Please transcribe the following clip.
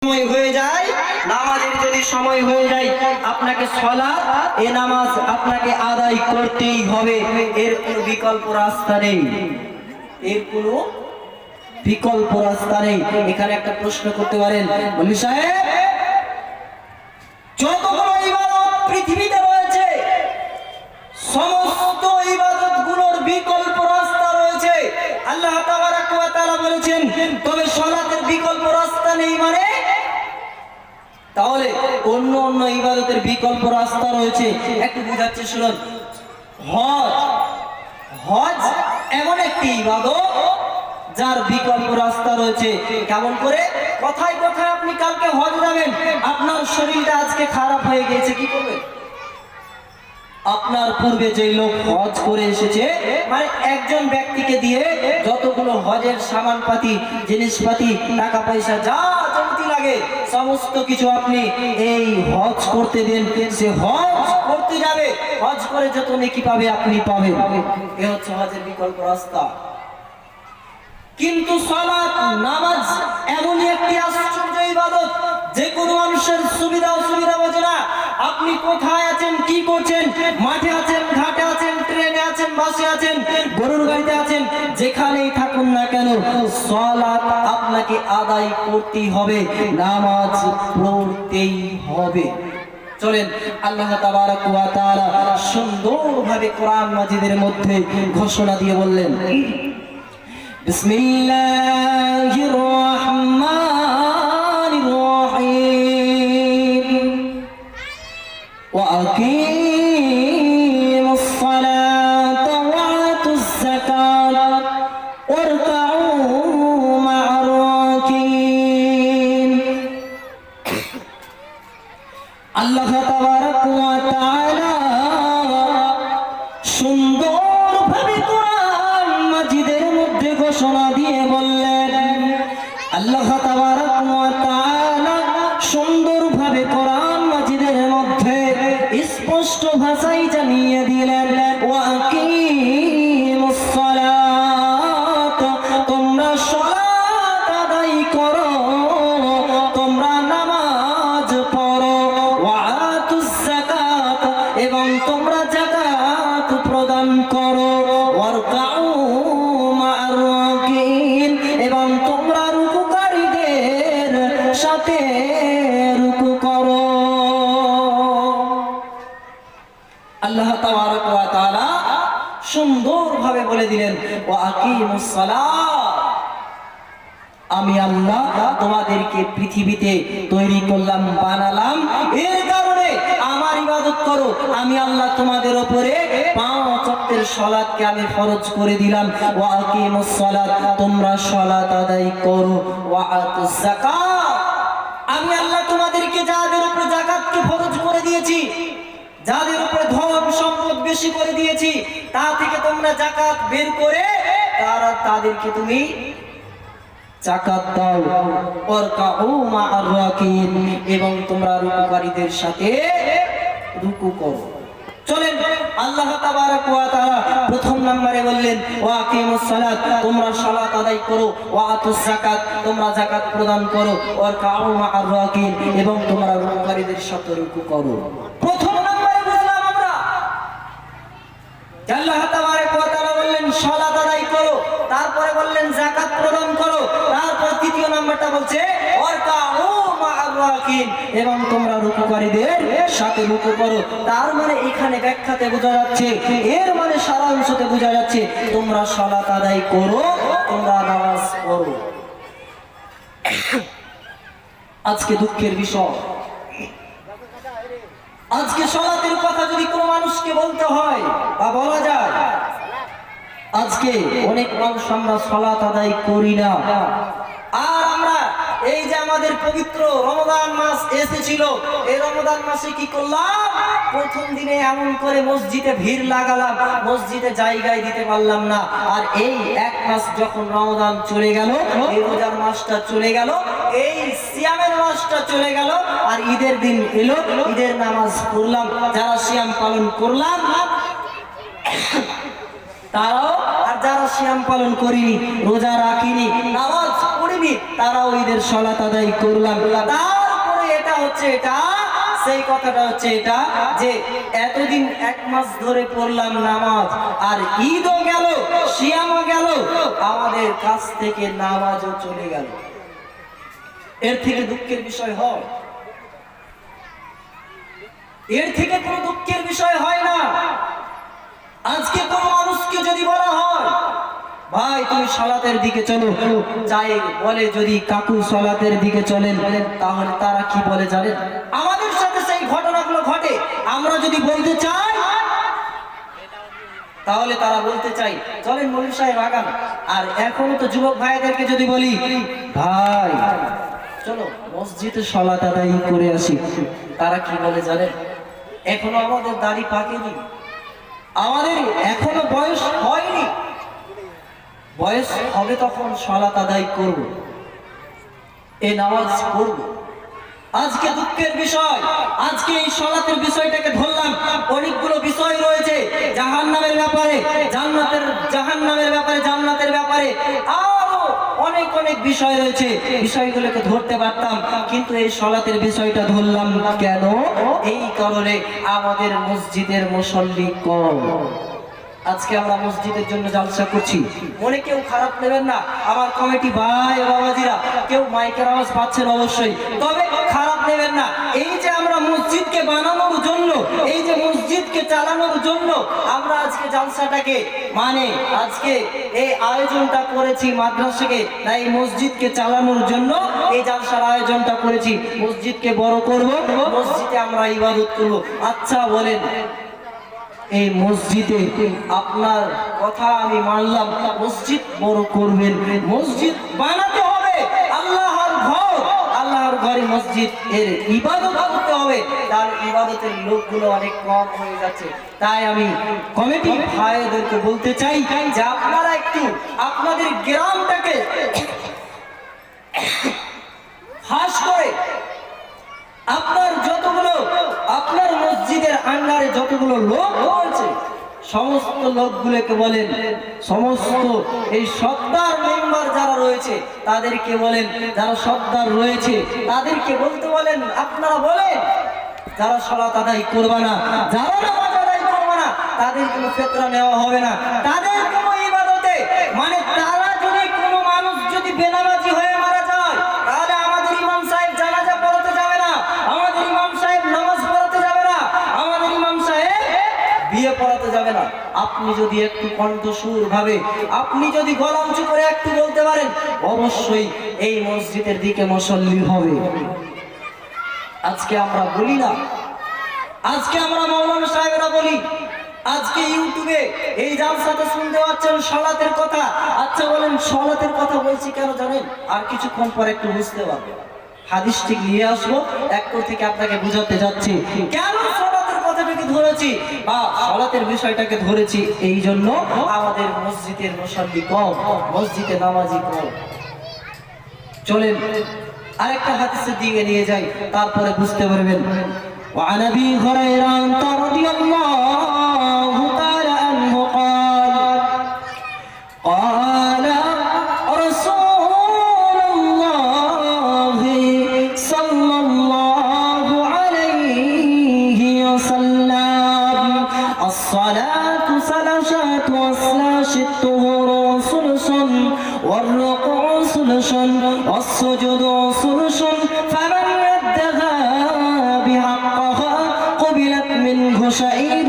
সময় হয়ে যায়, নামাজের যদি সময় হয়ে যায়, আপনাকে সালাত এ নামাজ আপনাকে আদায় করতেই হবে। এর কোনো বিকল্প রাস্তা নেই, এর কোনো বিকল্প রাস্তা নেই। এখানে একটা প্রশ্ন করতে পারেন, বলি সাহেব, যতগুলো ইবাদত পৃথিবীতে রয়েছে সমস্ত ইবাদতগুলোর বিকল্প রাস্তা রয়েছে। আল্লাহ তাবারাক ওয়া তাআলা বলেছেন, তবে সালাতের বিকল্প রাস্তা নেই। মানে তাহলে অন্য অন্য ইবাদতের বিকল্প রাস্তা রয়েছে। একটু বুঝাচ্ছি শুনুন। হজ এমন একটি ইবাদত যার বিকল্প রাস্তা রয়েছে। কেমন করে? কথায় কথায় আপনি কালকে হজ যাবেন, আপনার শরীরটা আজকে খারাপ হয়ে গেছে, কি করবেন? আপনার পূর্বে যে লোক হজ করে এসেছে, মানে একজন ব্যক্তিকে দিয়ে যতগুলো হজের সামানপাতি, জিনিসপাতি, টাকা পয়সা যা চলতি লাগে সমস্ত কিছু আপনি এই হজ করতে দেন, সে হজ করতে যাবে, হজ করে যত নেকি পাবে আপনি পাবেন। এ হচ্ছে হজের বিকল্প রাস্তা। কিন্তু সালাত, নামাজ এমনই একটি আশ্চর্য ইবাদত, যে কোনো মানুষের সুবিধা অসুবিধা বোঝে না। আপনি কোথায় আছেন, কি করছেন, মাঠে আছেন, ঘাটে আছেন, ট্রেনে আছেন, বাসে আছেন, গরুর গাড়িতে আছেন, যেখানেই থাকুন না কেন সালাত আপনাকে আদায় করতেই হবে, নামাজ পড়তেই হবে। চলেন, আল্লাহ তাবারাক ওয়া তাআলা সুন্দরভাবে কোরআন মাজিদের মধ্যে ঘোষণা দিয়ে বললেন, বিসমিল্লাহির রহমানির রহিম, ওয়া আকিমুস সালাতা ওয়া আতুজ যাকাতা ওয়ারকাউ মা'আর রাকিন। আল্লাহ তাবারাক ওয়া তাআলা সুন্দরভাবে কোরআন মাজিদের মধ্যে ঘোষণা দিয়ে বললেন, আল্লাহ তাবারাক ওয়া তাআলা সুন্দরভাবে কোরআন মাজিদের মধ্যে স্পষ্ট ভাষায় জানিয়ে দিলেন, ওয়া আকিমুস সালাত, তোমরা সালাত আদায় করো, তোমরা নামাজ পড়ো, ওয়া আতুজ যাকাত, এবং তোমরা যাকাত প্রদান করো, ওয়ারকাউ মা'আর রাকিন, এবং তোমরা রুকুকারীদের সাথে রুকু করো। আল্লাহ তাবারাক ওয়া তাআলা সুন্দরভাবে বলে দিলেন, ওয়া আকিমুস সালাত, আমি আল্লাহ তোমাদেরকে পৃথিবীতে তৈরি করলাম, বানালাম, এর কারণে আমার ইবাদত করো। আমি আল্লাহ তোমাদের উপরে 5 ওয়াক্তের সালাতকে আমি ফরজ করে দিলাম। ওয়া আকিমুস সালাত, তোমরা সালাত আদায় করো। ওয়া আতুজ যাকাত, আমি আল্লাহ তোমাদেরকে যাদের উপরে যাকাতকে ফরজ করে দিয়েছি, যাদের উপরে ধন সম্পদ বেশি করে দিয়েছি, তা থেকে তোমরা যাকাত বের করে তাদেরকে তুমি যাকাত দাও। ওয়ারকাউ মা'আর রাকিন, এবং তোমরা রুকুকারীদের সাথে রুকু করো। চলেন, আল্লাহ তাবারাক ওয়া তাআলা প্রথম নম্বরে বললেন, ওয়া আকিমুস সালাত, তোমরা সালাত আদায় করো, ওয়া আতুজ যাকাত, তোমরা যাকাত প্রদান করো, ওয়ারকাউ মা'আর রাকিন, এবং তোমরা রুকুকারীদের সাথে রুকু করো। প্রথম নম্বরে বুঝলাম আমরা, আল্লাহ তাবারাক ওয়া তাআলা বললেন সালাত আদায় করো, তারপরে বললেন যাকাত প্রদান করো, তারপর দ্বিতীয় নাম্বারটা বলছে ওয়ারকাউ মা'আর রাকিন, এবং তোমরা রুকুকারীদের সাথে রুকু করো। তার মানে এখানে ব্যাখ্যাতে বোঝা যাচ্ছে, এর মানে সারাংশতে বোঝা যাচ্ছে, তোমরা সালাত আদায় করো, তোমরা নামাজ পড়ো। আজকে দুঃখের বিষয়, আজকে সালাতের কথা যদি কোনো মানুষকে বলতে হয় বা বলা যায়, আজকে অনেক মানুষ আমরা সালাত আদায় করি না। আর আমরা এই যে আমাদের পবিত্র রমজান মাস এসেছিল, এই রমজান মাসে কি করলাম? প্রথম দিনে এমন করে মসজিদে ভিড় লাগালাম, মসজিদে জায়গায় দিতে পারলাম না। আর এই এক মাস যখন রমজান চলে গেল, এই রোজার মাসটা চলে গেল, এই সিয়ামের মাসটা চলে গেল, আর ঈদের দিন এলো, ঈদের নামাজ পড়লাম, যারা সিয়াম পালন করলাম তারাও, আর যারা সিয়াম পালন করিনি, রোজা রাখিনি, নামাজ পড়িনি, করিনি, তারাও ঈদের সালাত আদায় করলাম। তারপরে এটা হচ্ছে এটা সেই কথাটা হচ্ছে এটা যে এতদিন 1 মাস ধরে পড়লাম নামাজ, আর ঈদও গেল, সিয়ামও গেল, আমাদের কাছ থেকে নামাজও চলে গেল। এর থেকে দুঃখের বিষয় হয়? এর থেকে কোনো দুঃখের বিষয় হয় না। আজকে কোনো মানুষকে যদি বলা হয় ভাই তুমি সালাতের দিকে চলো, যাই বলে যদি কাকু সালাতের দিকে চলেন, তাহলে তারা কি বলে জানেন? আমাদের সাথে সেই ঘটনাগুলো ঘটে। আমরা যদি বলতে চাই তাহলে তারা বলতে চাই চলেন মৌলভী সাহেব আগান। আর এখনো তো যুবক ভাইদেরকে যদি বলি ভাই চলো মসজিদে সালাত আদায় করে আসি, তারা কি বলে জানেন? এখনো আমাদের দাড়ি পাকেনি, আমাদের এখনো বয়স হয়নি, বয়স হবে তখন সালাত আদায় করব, এই নামাজ পড়ব। আজকে দুঃখের বিষয়, আজকে এই সালাতের বিষয়টাকে ধরলাম। অনেকগুলো বিষয় রয়েছে জাহান্নামের ব্যাপারে, জাহান্নামের ব্যাপারে, জান্নাতের ব্যাপারে, আরো অনেক অনেক বিষয় রয়েছে। বিষয়গুলোকে ধরতে পারতাম, কিন্তু এই সালাতের বিষয়টা ধরলাম কেন? এই কারণে আমাদের মসজিদের মুসল্লি কম। আজকে আমরা মসজিদের জন্য জালসা করছি, মনে কেউ খারাপ নেবেন না আমার কমিটি ভাই বাবাজিরা, কেউ মাইকের আওয়াজ পাচ্ছেন অবশ্যই, তবে খারাপ নেবেন না। এই যে আমরা মসজিদকে বানানোর জন্য, এই যে মসজিদকে চালানোর জন্য আমরা আজকে জালসাটাকে মানে আজকে এই আয়োজনটা করেছি মাদ্রাসাকে, না এই মসজিদকে চালানোর জন্য এই জালসার আয়োজনটা করেছি। মসজিদকে বড় করব, মসজিদে আমরা ইবাদত করব। আচ্ছা বলেন, এই মসজিদে আপনার কথা আমি মানলাম, মসজিদ বড় করবেন, মসজিদ বানাতে হবে, আল্লাহর ঘর, আল্লাহর ঘরে মসজিদ এর ইবাদত করতে হবে, তার ইবাদতের লোকগুলো অনেক কম হয়ে যাচ্ছে। তাই আমি কমিটি ভাইদেরকে বলতে চাই যে আপনারা একটু আপনাদের গ্রামটাকে খাস করে আপনার যতগুলো আপনার মসজিদের আন্ডারে যতগুলো লোক রয়েছে সমস্ত লোকগুলোকে বলেন, সমস্ত এই সর্দার মেম্বার যারা রয়েছে তাদেরকে বলেন, যারা সর্দার রয়েছে তাদেরকে বলতে বলেন, আপনারা বলেন যারা সালাত আদায় করবে না, যারা নামাজ আদায় করবে না, তাদের কোনো ফিতরা নেওয়া হবে না, তাদের কোনো ইবাদতে মানে তারা যদি কোনো মানুষ যদি বেনামাজি হয়ে মারা যায় তাহলে আমাদের ইমাম সাহেব জানাজা পড়াতে যাবে না, আমাদের ইমাম সাহেব নামাজ পড়াতে যাবে না, আমাদের ইমাম সাহেব বিয়ে পড়াতে যাবে না। আপনি যদি একটু কণ্ঠসুর ভাবে, আপনি যদি গলা উঁচু করে একটু বলতে পারেন, অবশ্যই এই মসজিদের দিকে মুসল্লি হবে। আজকে আমরা বলি না, আজকে আমরা মাওলানা সাহেবরা বলি, আজকে ইউটিউবে এই জালসাতে শুনতে পাচ্ছেন সালাতের কথা। আচ্ছা বলেন সালাতের কথা বলছি কেন জানেন? আর কিছুক্ষণ পর একটু বুঝতে পারবেন, হাদিস ঠিক নিয়ে আসবো, একটু থেকে আপনাকে বুঝাতে যাচ্ছি কেন সালাতের কথাটাকে ধরেছি বা সালাতের বিষয়টাকে ধরেছি। এই জন্য আমাদের মসজিদের মুসল্লি কম, মসজিদে নামাজি কম। চলেন আরেকটা হাদিসের দিকে নিয়ে যাই, তারপরে বুঝতে পারবেন। وعن ابي هريره رضي الله تعالى عنه قال قال رسول الله صلى الله عليه وسلم الصلاة ثلاثة وثلاث الطهور ثلث والركوع ثلث والسجود ثلث فمن ردها بحقها قبلت منه شعير